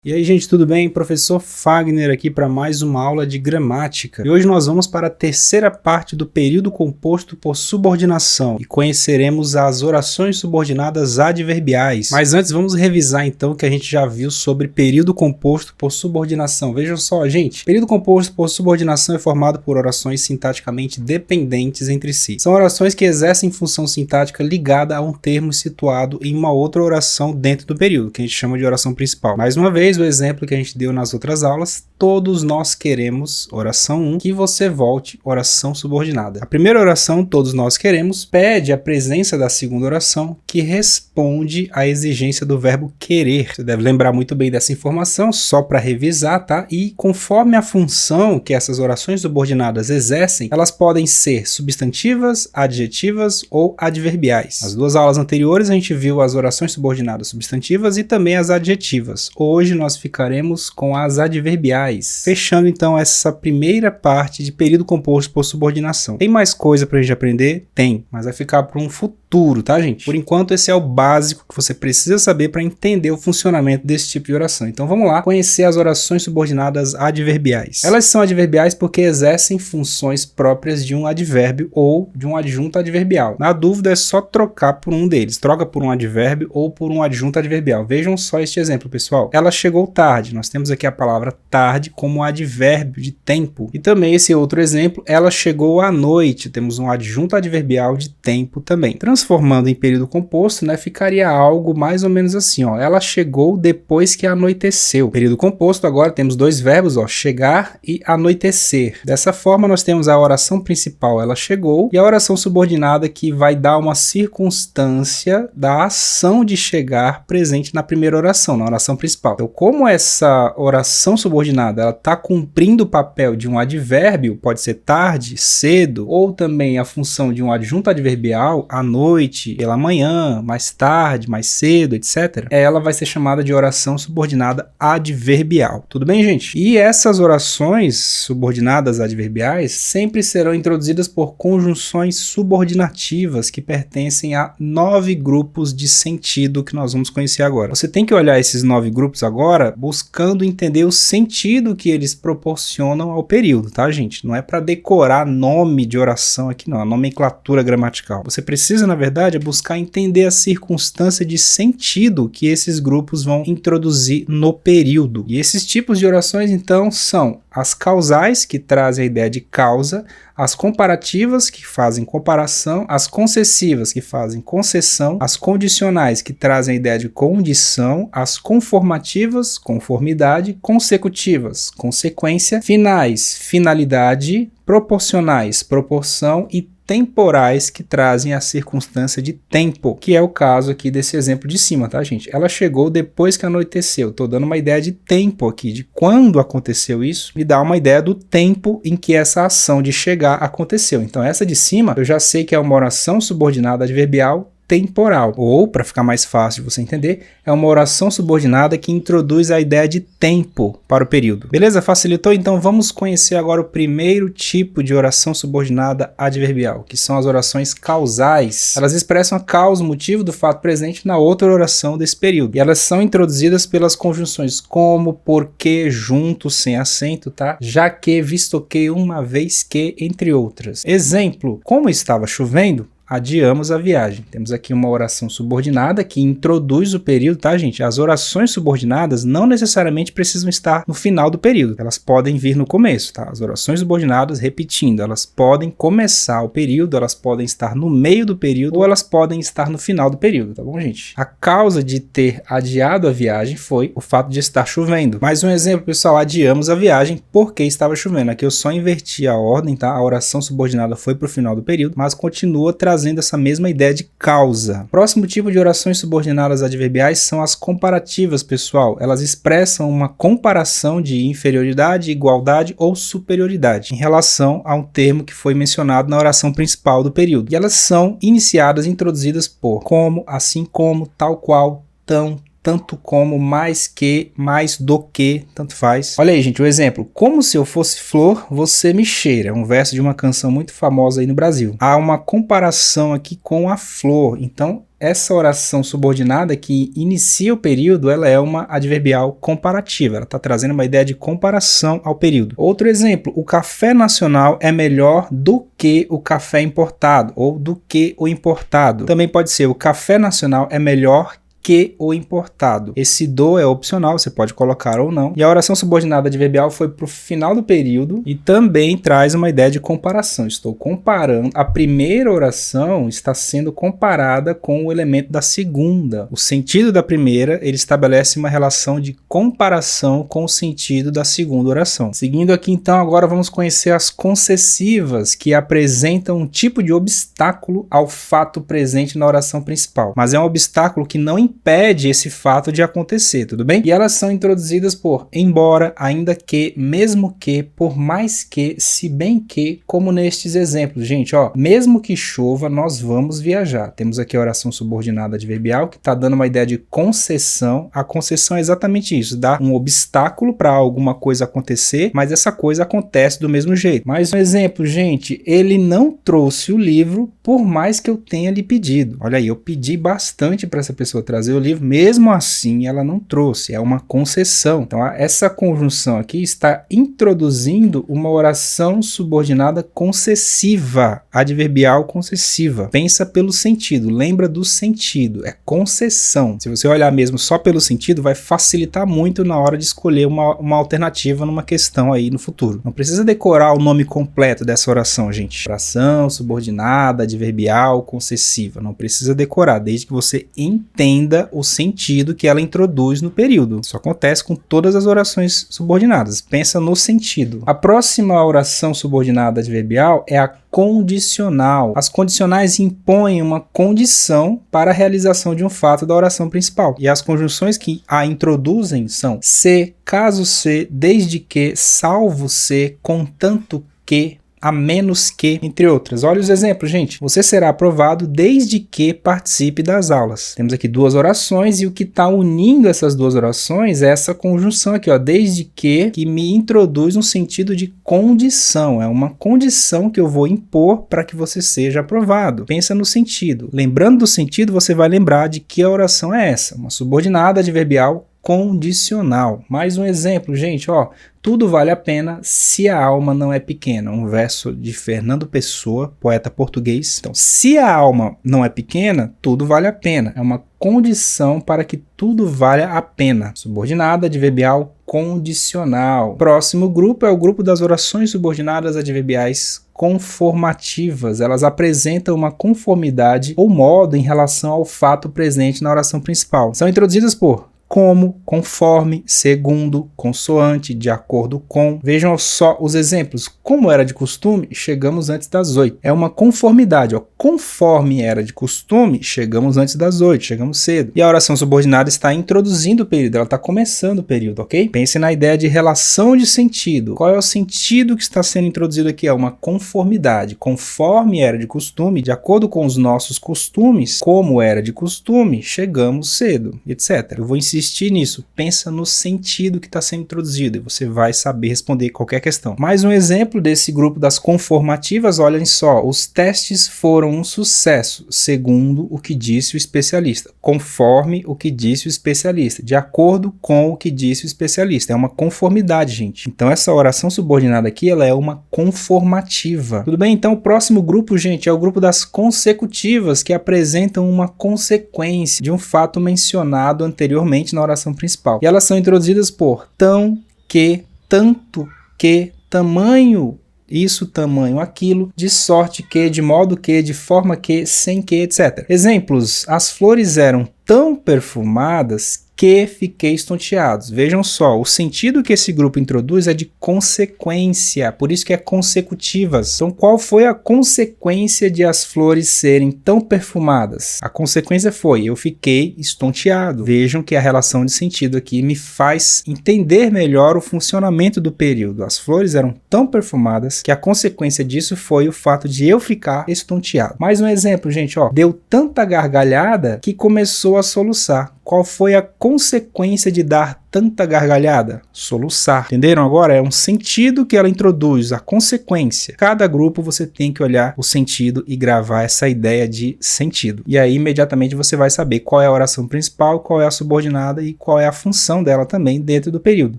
E aí, gente, tudo bem? Professor Fagner aqui para mais uma aula de gramática. E hoje nós vamos para a terceira parte do período composto por subordinação e conheceremos as orações subordinadas adverbiais. Mas antes vamos revisar então o que a gente já viu sobre período composto por subordinação. Vejam só, gente, período composto por subordinação é formado por orações sintaticamente dependentes entre si. São orações que exercem função sintática ligada a um termo situado em uma outra oração dentro do período, que a gente chama de oração principal. Mais uma vez, o exemplo que a gente deu nas outras aulas, todos nós queremos, oração 1, que você volte, oração subordinada. A primeira oração, todos nós queremos, pede a presença da segunda oração, que responde à exigência do verbo querer. Você deve lembrar muito bem dessa informação, só para revisar, tá? E conforme a função que essas orações subordinadas exercem, elas podem ser substantivas, adjetivas ou adverbiais. Nas duas aulas anteriores, a gente viu as orações subordinadas substantivas e também as adjetivas. Hoje nós ficaremos com as adverbiais. Fechando então essa primeira parte de período composto por subordinação. Tem mais coisa pra gente aprender? Tem, mas vai ficar para um futuro, tá, gente? Por enquanto esse é o básico que você precisa saber para entender o funcionamento desse tipo de oração. Então vamos lá conhecer as orações subordinadas adverbiais. Elas são adverbiais porque exercem funções próprias de um advérbio ou de um adjunto adverbial. Na dúvida é só trocar por um deles. Troca por um advérbio ou por um adjunto adverbial. Vejam só este exemplo, pessoal. Ela chegou tarde. Nós temos aqui a palavra tarde como advérbio de tempo. E também esse outro exemplo, ela chegou à noite. Temos um adjunto adverbial de tempo também. Transformando em período composto, né, ficaria algo mais ou menos assim, ó. Ela chegou depois que anoiteceu. Período composto, agora temos dois verbos, ó, chegar e anoitecer. Dessa forma, nós temos a oração principal, ela chegou, e a oração subordinada que vai dar uma circunstância da ação de chegar presente na primeira oração, na oração principal. Então, como essa oração subordinada ela está cumprindo o papel de um advérbio, pode ser tarde, cedo, ou também a função de um adjunto adverbial, à noite, pela manhã, mais tarde, mais cedo, etc., ela vai ser chamada de oração subordinada adverbial. Tudo bem, gente? E essas orações subordinadas adverbiais sempre serão introduzidas por conjunções subordinativas que pertencem a 9 grupos de sentido que nós vamos conhecer agora. Você tem que olhar esses 9 grupos agora buscando entender o sentido que eles proporcionam ao período, tá, gente? Não é para decorar nome de oração aqui não, a nomenclatura gramatical. Você precisa, na verdade, buscar entender a circunstância de sentido que esses grupos vão introduzir no período. E esses tipos de orações, então, são as causais, que trazem a ideia de causa, as comparativas, que fazem comparação, as concessivas, que fazem concessão, as condicionais, que trazem a ideia de condição, as conformativas, conformidade, consecutivas, consequência, finais, finalidade, proporcionais, proporção e temporais, que trazem a circunstância de tempo, que é o caso aqui desse exemplo de cima, tá, gente? Ela chegou depois que anoiteceu. Tô dando uma ideia de tempo aqui, de quando aconteceu isso, me dá uma ideia do tempo em que essa ação de chegar aconteceu. Então essa de cima, eu já sei que é uma oração subordinada adverbial temporal, ou, para ficar mais fácil de você entender, é uma oração subordinada que introduz a ideia de tempo para o período. Beleza? Facilitou? Então vamos conhecer agora o primeiro tipo de oração subordinada adverbial, que são as orações causais. Elas expressam a causa, o motivo do fato presente na outra oração desse período. E elas são introduzidas pelas conjunções como, porque, junto, sem acento, tá? Já que, visto que, uma vez que, entre outras. Exemplo, como estava chovendo, adiamos a viagem. Temos aqui uma oração subordinada que introduz o período, tá, gente? As orações subordinadas não necessariamente precisam estar no final do período. Elas podem vir no começo, tá? As orações subordinadas, repetindo, elas podem começar o período, elas podem estar no meio do período ou elas podem estar no final do período, tá bom, gente? A causa de ter adiado a viagem foi o fato de estar chovendo. Mais um exemplo, pessoal, adiamos a viagem porque estava chovendo. Aqui eu só inverti a ordem, tá? A oração subordinada foi para o final do período, mas continua trazendo essa mesma ideia de causa. Próximo tipo de orações subordinadas adverbiais são as comparativas, pessoal. Elas expressam uma comparação de inferioridade, igualdade ou superioridade em relação a um termo que foi mencionado na oração principal do período. E elas são iniciadas e introduzidas por como, assim como, tal qual, tão, tanto como, mais que, mais do que, tanto faz. Olha aí, gente, o exemplo. Como se eu fosse flor, você me cheira. Um verso de uma canção muito famosa aí no Brasil. Há uma comparação aqui com a flor. Então, essa oração subordinada que inicia o período, ela é uma adverbial comparativa. Ela está trazendo uma ideia de comparação ao período. Outro exemplo, o café nacional é melhor do que o café importado ou do que o importado. Também pode ser o café nacional é melhor que o importado. Esse do é opcional, você pode colocar ou não. E a oração subordinada adverbial foi para o final do período e também traz uma ideia de comparação. Estou comparando. A primeira oração está sendo comparada com o elemento da segunda. O sentido da primeira, ele estabelece uma relação de comparação com o sentido da segunda oração. Seguindo aqui, então, agora vamos conhecer as concessivas, que apresentam um tipo de obstáculo ao fato presente na oração principal. Mas é um obstáculo que não impede esse fato de acontecer, tudo bem? E elas são introduzidas por embora, ainda que, mesmo que, por mais que, se bem que, como nestes exemplos. Gente, ó, mesmo que chova, nós vamos viajar. Temos aqui a oração subordinada adverbial, que está dando uma ideia de concessão. A concessão é exatamente isso, dá um obstáculo para alguma coisa acontecer, mas essa coisa acontece do mesmo jeito. Mais um exemplo, gente, ele não trouxe o livro por mais que eu tenha lhe pedido. Olha aí, eu pedi bastante para essa pessoa trazer o livro, mesmo assim ela não trouxe, é uma concessão. Então essa conjunção aqui está introduzindo uma oração subordinada concessiva, adverbial concessiva. Pensa pelo sentido, lembra do sentido, é concessão. Se você olhar mesmo só pelo sentido, vai facilitar muito na hora de escolher uma alternativa numa questão aí no futuro. Não precisa decorar o nome completo dessa oração, gente. Oração subordinada, adverbial concessiva, não precisa decorar, desde que você entenda o sentido que ela introduz no período. Isso acontece com todas as orações subordinadas. Pensa no sentido. A próxima oração subordinada adverbial é a condicional. As condicionais impõem uma condição para a realização de um fato da oração principal. E as conjunções que a introduzem são se, caso se, desde que, salvo se, contanto que, a menos que, entre outras. Olha os exemplos, gente. Você será aprovado desde que participe das aulas. Temos aqui duas orações e o que está unindo essas duas orações é essa conjunção aqui, ó, desde que me introduz um sentido de condição. É uma condição que eu vou impor para que você seja aprovado. Pensa no sentido. Lembrando do sentido, você vai lembrar de que a oração é essa. Uma subordinada adverbial condicional. Mais um exemplo, gente, ó. Tudo vale a pena se a alma não é pequena. Um verso de Fernando Pessoa, poeta português. Então, se a alma não é pequena, tudo vale a pena. É uma condição para que tudo valha a pena. Subordinada adverbial condicional. Próximo grupo é o grupo das orações subordinadas adverbiais conformativas. Elas apresentam uma conformidade ou modo em relação ao fato presente na oração principal. São introduzidas por como, conforme, segundo, consoante, de acordo com. Vejam só os exemplos. Como era de costume, chegamos antes das 8. É uma conformidade, ó. Conforme era de costume, chegamos antes das 8, chegamos cedo. E a oração subordinada está introduzindo o período, ela está começando o período, ok? Pense na ideia de relação de sentido. Qual é o sentido que está sendo introduzido aqui? É uma conformidade. Conforme era de costume, de acordo com os nossos costumes, como era de costume, chegamos cedo, etc. Eu vou insistir nisso, pensa no sentido que está sendo introduzido e você vai saber responder qualquer questão. Mais um exemplo desse grupo das conformativas, olhem só, os testes foram um sucesso, segundo o que disse o especialista, conforme o que disse o especialista, de acordo com o que disse o especialista, é uma conformidade, gente. Então essa oração subordinada aqui, ela é uma conformativa. Tudo bem? Então o próximo grupo, gente, é o grupo das consecutivas, que apresentam uma consequência de um fato mencionado anteriormente na oração principal. E elas são introduzidas por tão, que, tanto, que, tamanho, isso, tamanho, aquilo, de sorte que, de modo que, de forma que, sem que, etc. Exemplos: as flores eram tão perfumadas que fiquei estonteado. Vejam só, o sentido que esse grupo introduz é de consequência, por isso que é consecutivas. Então, qual foi a consequência de as flores serem tão perfumadas? A consequência foi, eu fiquei estonteado. Vejam que a relação de sentido aqui me faz entender melhor o funcionamento do período. As flores eram tão perfumadas que a consequência disso foi o fato de eu ficar estonteado. Mais um exemplo, gente, ó. Deu tanta gargalhada que começou a soluçar. Qual foi a consequência de dar tanta gargalhada? Soluçar. Entenderam agora? É um sentido que ela introduz, a consequência. Cada grupo você tem que olhar o sentido e gravar essa ideia de sentido. E aí imediatamente você vai saber qual é a oração principal, qual é a subordinada e qual é a função dela também dentro do período.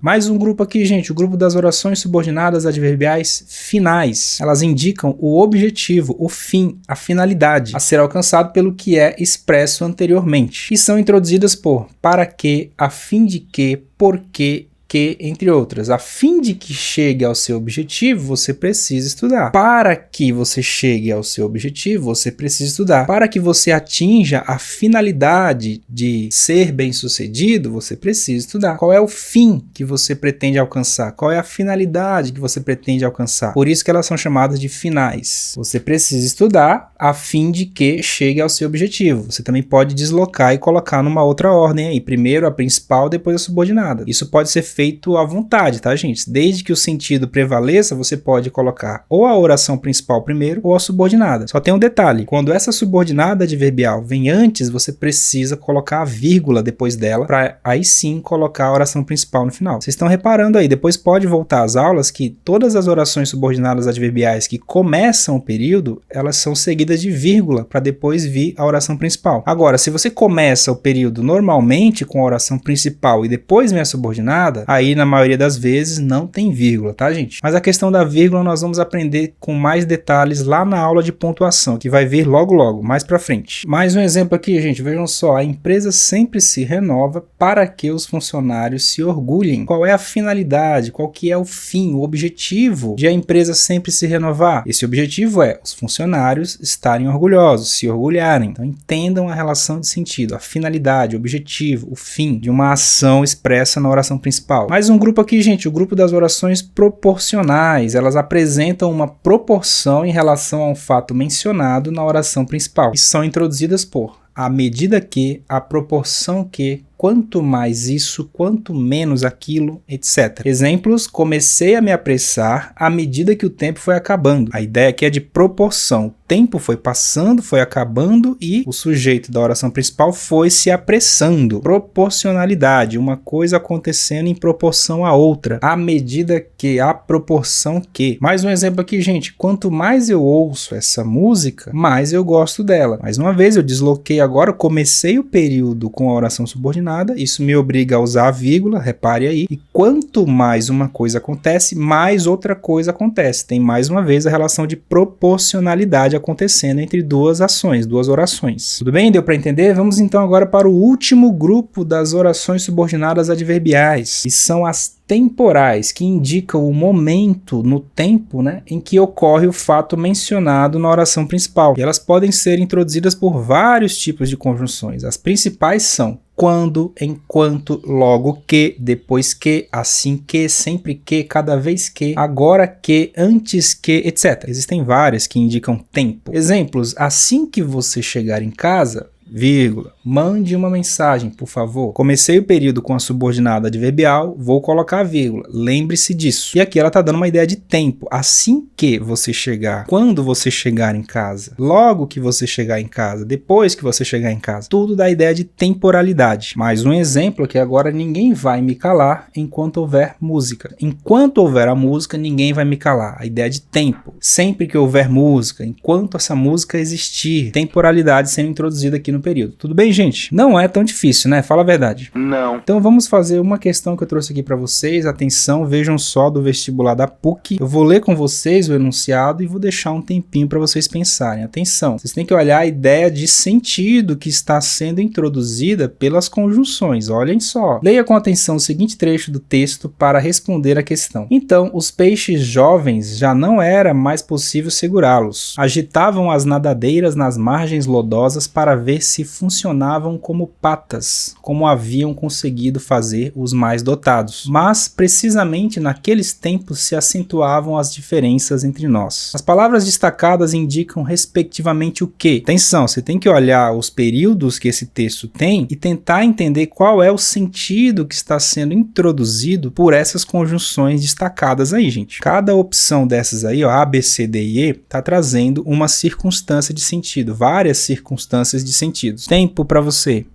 Mais um grupo aqui, gente, o grupo das orações subordinadas adverbiais finais. Elas indicam o objetivo, o fim, a finalidade a ser alcançado pelo que é expresso anteriormente. E são introduzidas por para que, a fim de que, porque, que, entre outras. A fim de que chegue ao seu objetivo, você precisa estudar. Para que você chegue ao seu objetivo, você precisa estudar. Para que você atinja a finalidade de ser bem-sucedido, você precisa estudar. Qual é o fim que você pretende alcançar? Qual é a finalidade que você pretende alcançar? Por isso que elas são chamadas de finais. Você precisa estudar a fim de que chegue ao seu objetivo. Você também pode deslocar e colocar numa outra ordem aí. Primeiro a principal, depois a subordinada. Isso pode ser feito à vontade, tá, gente? Desde que o sentido prevaleça, você pode colocar ou a oração principal primeiro ou a subordinada. Só tem um detalhe: quando essa subordinada adverbial vem antes, você precisa colocar a vírgula depois dela, para aí sim colocar a oração principal no final. Vocês estão reparando aí, depois pode voltar às aulas que todas as orações subordinadas adverbiais que começam o período, elas são seguidas de vírgula, para depois vir a oração principal. Agora, se você começa o período normalmente com a oração principal e depois vem a subordinada, aí na maioria das vezes não tem vírgula, tá, gente? Mas a questão da vírgula nós vamos aprender com mais detalhes lá na aula de pontuação, que vai vir logo, mais pra frente. Mais um exemplo aqui, gente, vejam só, a empresa sempre se renova para que os funcionários se orgulhem. Qual é a finalidade? Qual que é o fim, o objetivo de a empresa sempre se renovar? Esse objetivo é os funcionários estarem orgulhosos, se orgulharem. Então entendam a relação de sentido, a finalidade, o objetivo, o fim de uma ação expressa na oração principal. Mais um grupo aqui, gente, o grupo das orações proporcionais. Elas apresentam uma proporção em relação a um fato mencionado na oração principal. E são introduzidas por à medida que, à proporção que, quanto mais isso, quanto menos aquilo, etc. Exemplos: comecei a me apressar à medida que o tempo foi acabando. A ideia aqui é de proporção. O tempo foi passando, foi acabando e o sujeito da oração principal foi se apressando. Proporcionalidade, uma coisa acontecendo em proporção à outra. À medida que, à proporção que. Mais um exemplo aqui, gente. Quanto mais eu ouço essa música, mais eu gosto dela. Mais uma vez, eu desloquei agora, comecei o período com a oração subordinada, isso me obriga a usar a vírgula, repare aí, e quanto mais uma coisa acontece, mais outra coisa acontece. Tem mais uma vez a relação de proporcionalidade acontecendo entre duas ações, duas orações. Tudo bem? Deu para entender? Vamos então agora para o último grupo das orações subordinadas adverbiais, que são as temporais, que indicam o momento no tempo, né, em que ocorre o fato mencionado na oração principal. E elas podem ser introduzidas por vários tipos de conjunções. As principais são quando, enquanto, logo que, depois que, assim que, sempre que, cada vez que, agora que, antes que, etc. Existem várias que indicam tempo. Exemplos: assim que você chegar em casa, vírgula, mande uma mensagem, por favor. Comecei o período com a subordinada adverbial, vou colocar a vírgula. Lembre-se disso. E aqui ela está dando uma ideia de tempo. Assim que você chegar, quando você chegar em casa, logo que você chegar em casa, depois que você chegar em casa. Tudo dá ideia de temporalidade. Mais um exemplo que agora: ninguém vai me calar enquanto houver música. Enquanto houver a música, ninguém vai me calar. A ideia de tempo. Sempre que houver música, enquanto essa música existir. Temporalidade sendo introduzida aqui no período. Tudo bem, gente? Não é tão difícil, né? Fala a verdade. Não. Então vamos fazer uma questão que eu trouxe aqui para vocês. Atenção, vejam só, do vestibular da PUC. Eu vou ler com vocês o enunciado e vou deixar um tempinho para vocês pensarem. Atenção, vocês têm que olhar a ideia de sentido que está sendo introduzida pelas conjunções. Olhem só. Leia com atenção o seguinte trecho do texto para responder a questão. Então, os peixes jovens já não era mais possível segurá-los. Agitavam as nadadeiras nas margens lodosas para ver se funcionavam como patas, como haviam conseguido fazer os mais dotados. Mas, precisamente naqueles tempos se acentuavam as diferenças entre nós. As palavras destacadas indicam respectivamente o quê? Atenção, você tem que olhar os períodos que esse texto tem e tentar entender qual é o sentido que está sendo introduzido por essas conjunções destacadas aí, gente. Cada opção dessas aí, ó, A, B, C, D e E, está trazendo uma circunstância de sentido, várias circunstâncias de sentidos. Tempo para você.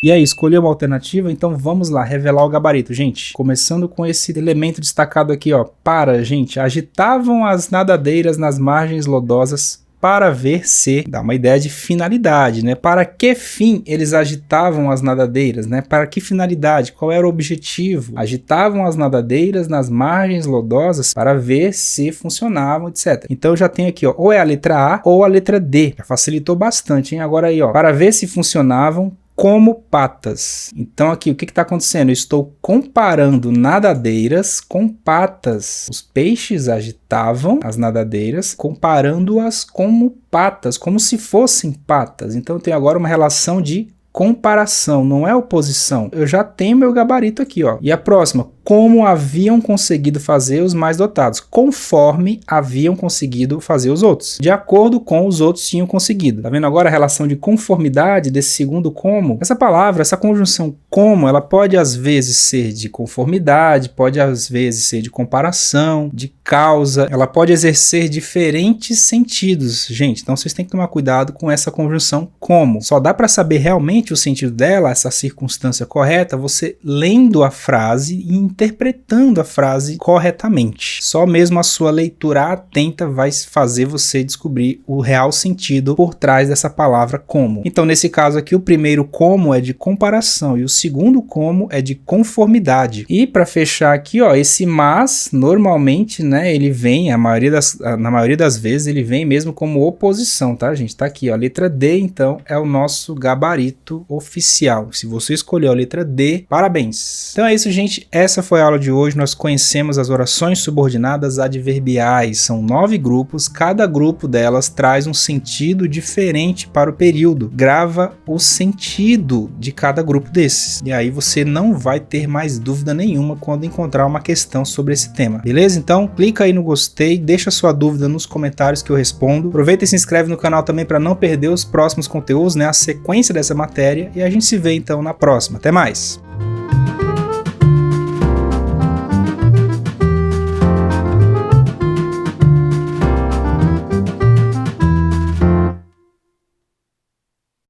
E aí, escolheu uma alternativa? Então vamos lá, revelar o gabarito. Gente, começando com esse elemento destacado aqui, ó. Para, gente, agitavam as nadadeiras nas margens lodosas para ver se, dá uma ideia de finalidade, né? Para que fim eles agitavam as nadadeiras, né? Para que finalidade? Qual era o objetivo? Agitavam as nadadeiras nas margens lodosas para ver se funcionavam, etc. Então eu já tenho aqui, ó, ou é a letra A ou a letra D. Já facilitou bastante, hein? Agora aí, ó, para ver se funcionavam como patas. Então aqui, o que está acontecendo? Eu estou comparando nadadeiras com patas. Os peixes agitavam as nadadeiras, comparando-as como patas, como se fossem patas. Então eu tenho agora uma relação de comparação, não é oposição. Eu já tenho meu gabarito aqui, ó. E a próxima, como haviam conseguido fazer os mais dotados, conforme haviam conseguido fazer os outros, de acordo com os outros tinham conseguido. Tá vendo agora a relação de conformidade desse segundo como? Essa palavra, essa conjunção como, ela pode às vezes ser de conformidade, pode às vezes ser de comparação, de causa, ela pode exercer diferentes sentidos, gente. Então vocês têm que tomar cuidado com essa conjunção como. Só dá para saber realmente o sentido dela, essa circunstância correta, você lendo a frase e interpretando a frase corretamente. Só mesmo a sua leitura atenta vai fazer você descobrir o real sentido por trás dessa palavra como. Então, nesse caso aqui, o primeiro como é de comparação e o segundo como é de conformidade. E para fechar aqui, ó, esse mas, normalmente, né, ele vem, na maioria das vezes, ele vem mesmo como oposição, tá, gente? Tá aqui, ó, a letra D, então, é o nosso gabarito oficial. Se você escolheu a letra D, parabéns! Então é isso, gente. Essa foi a aula de hoje. Nós conhecemos as orações subordinadas adverbiais. São 9 grupos. Cada grupo delas traz um sentido diferente para o período. Grava o sentido de cada grupo desses. E aí você não vai ter mais dúvida nenhuma quando encontrar uma questão sobre esse tema. Beleza? Então clica aí no gostei, deixa sua dúvida nos comentários que eu respondo. Aproveita e se inscreve no canal também para não perder os próximos conteúdos, né? A sequência dessa matéria. E a gente se vê então na próxima. Até mais!